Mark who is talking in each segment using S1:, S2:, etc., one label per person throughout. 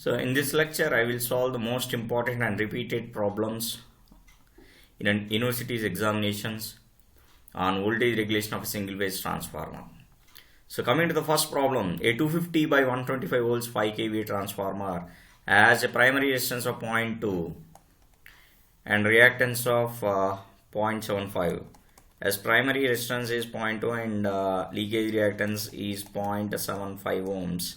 S1: So in this lecture I will solve the most important and repeated problems in an university's examinations on voltage regulation of a single phase transformer. So coming to the first problem, a 250 by 125 volts 5 kVA transformer has a primary resistance of 0.2 and reactance of 0.75. As primary resistance is 0.2 and leakage reactance is 0.75 ohms,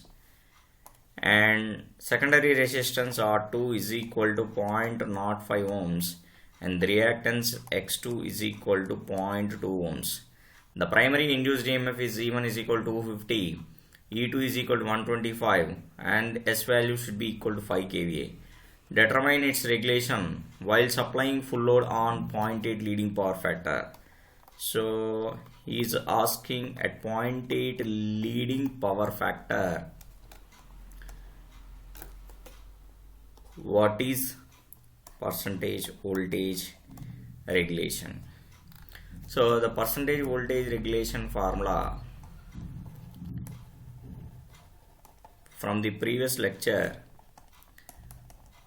S1: and secondary resistance R2 is equal to 0.05 ohms and the reactance X2 is equal to 0.2 ohms. The primary induced EMF is E1 is equal to 250, E2 is equal to 125 and S value should be equal to 5 kVA. Determine its regulation while supplying full load on 0.8 leading power factor. So he is asking at 0.8 leading power factor what is percentage voltage regulation. So the percentage voltage regulation formula from the previous lecture,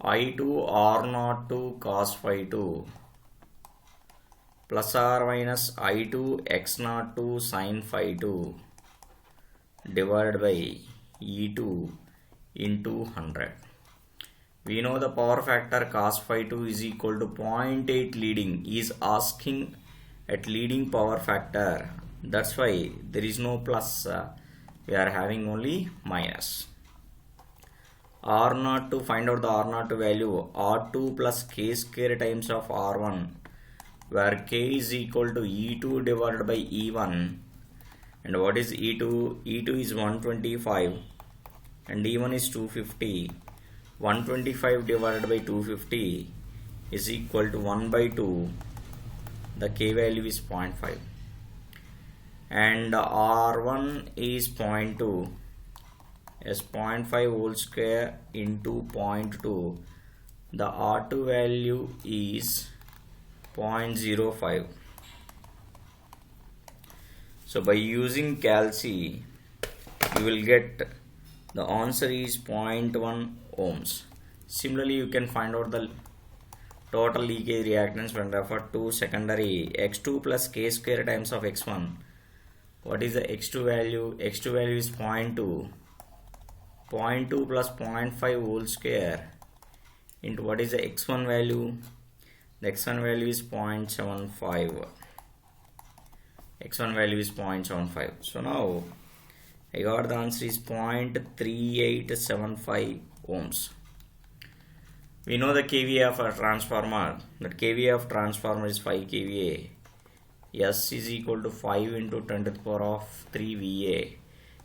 S1: I2 R02 cos phi 2 plus or minus I2 X02 sin phi 2 divided by E2 into 100. We know the power factor cos phi 2 is equal to 0.8 leading. He is asking at leading power factor. That's why there is no plus. We are having only minus. R0 to find out the R0 value, R2 plus K square times of R1, where K is equal to E2 divided by E1. And what is E2? E2 is 125 and E1 is 250. 125 divided by 250 is equal to 1 by 2. The K value is 0.5 and R1 is 0.2 as 0.5 whole square into 0.2. The R2 value is 0.05. So by using calci you will get the answer is 0.1 ohms. Similarly, you can find out the total leakage reactance when referred to secondary X2 plus K square times of X1. What is the X2 value? X2 value is 0.2. 0.2 plus 0.5 whole square into what is the X1 value? The X1 value is 0.75. X1 value is 0.75. So now I got the answer is 0.3875 ohms. We know the kVA of a transformer. That kVA of transformer is 5 kVA. S is equal to 5 into 10 to the power of 3 VA.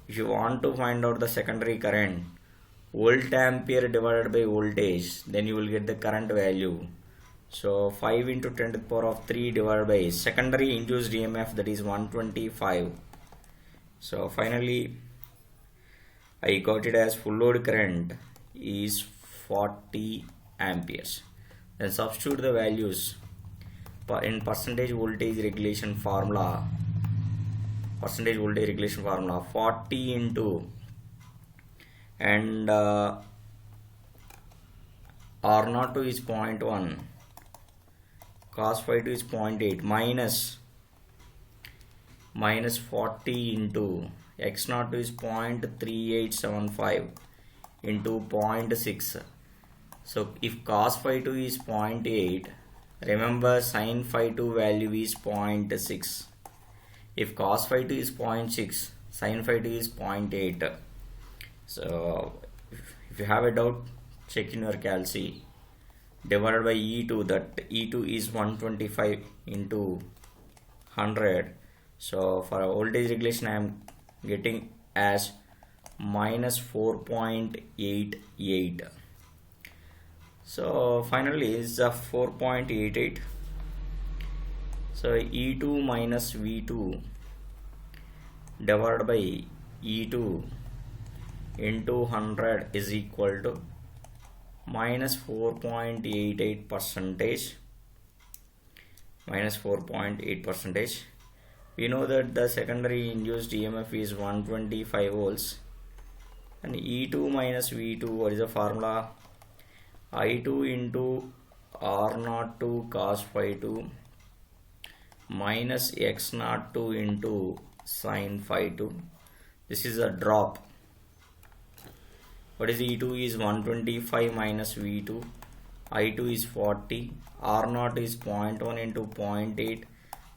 S1: If you want to find out the secondary current, volt ampere divided by voltage, then you will get the current value. So 5 into 10 to the power of 3 divided by secondary induced EMF, that is 125. So finally I got it as full load current is 40 amperes. Then substitute the values in percentage voltage regulation formula. 40 into and R02 is 0.1, cos phi 2 is 0.8 minus 40 into X02 is 0.3875 into 0.6. So if cos phi 2 is 0.8, remember sin phi 2 value is 0.6. If cos phi 2 is 0.6, sin phi 2 is 0.8. So if you have a doubt, check in your calci. Divided by E2, that E2 is 125 into 100. So for a voltage regulation I am getting as minus 4.88. So finally is 4.88. So E2 minus V2 divided by E2 into 100 is equal to minus 4.88 percentage. We know that the secondary induced EMF is 125 volts and E2 minus V2, what is the formula? I2 into R02 cos phi 2 minus X02 into sin phi 2. This is a drop. What is E2 is 125 minus V2, I2 is 40, R0 is 0.1 into 0.8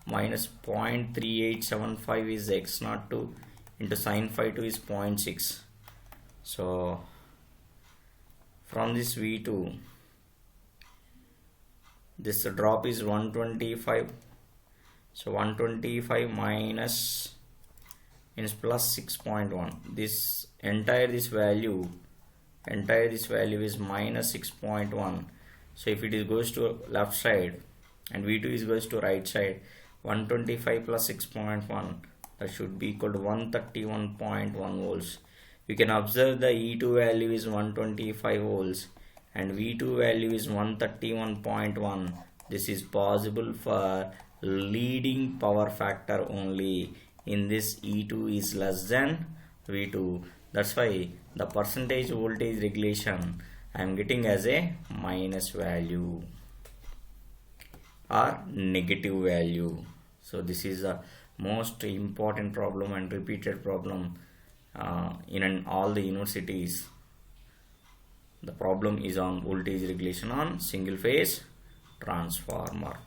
S1: minus 0.3875 is X02 into sin phi 2 is 0.6. So from this V2, this drop is 125. So 125 minus means plus 6.1. This entire value is minus 6.1. So if it is goes to left side and V2 is goes to right side, 125 plus 6.1, that should be equal to 131.1 volts. You can observe the E2 value is 125 volts and V2 value is 131.1. This is possible for leading power factor only. In this, E2 is less than V2. That's why the percentage voltage regulation I am getting as a minus value or negative value. So this is the most important problem and repeated problem in all the universities. The problem is on voltage regulation on single phase transformer.